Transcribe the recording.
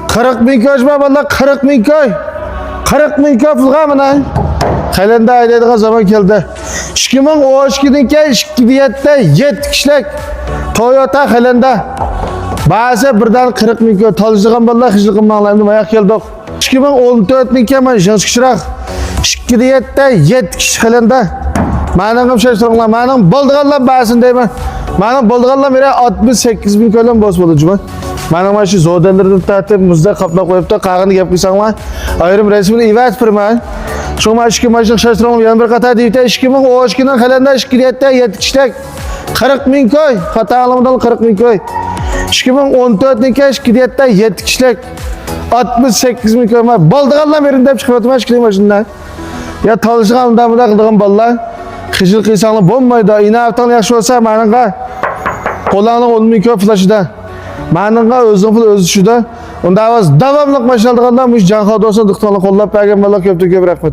40 bin köy mü valla 40 bin köy. 40 bin köy pulga mı lan? Kalenda aylediğin zaman geldi. 2012'den keyin 7 kişilik Toyota kalenda. Bazı birden 40 bin köy talışıgan valla hıcılıkın mağlayımda ayak geldik. 2014'den keyin ben jans kişirak 7 kişi kalenda. Manam şaşırtılar. Manam bolduğanlar bazın deyman. Manam bolduğanlar beri 68 bin köylem boz boldu cuma. Manam şu zodellerden tatip muzda kaplak koyup da kağını yapmışsan ayrım resmini ivat firman. Şu maşki maşık şaşırtılar yan bir kata deyip de 2012'den kalenda 7 kişilik 40 bin köy. Hata alımdan 40 bin köy. 2014'den keyin 7 kişilik 68 bin köy. Bolduğanlar berinde çıkıyordum aşkıyım başından. Ya talışıqanımda bunda qıldığım ballar Kıcıl kıysanlı bombaydı. İna haftan yaxşı olsa manınğa Qolanlıq olmuyor köy flaşıda. Manınğa özün fıl özü şuda. Onda avaz davamlıq başaldığında müş canxadı olsa dıqtanlıq qollap bəgən ballar köptü köp rəxmet.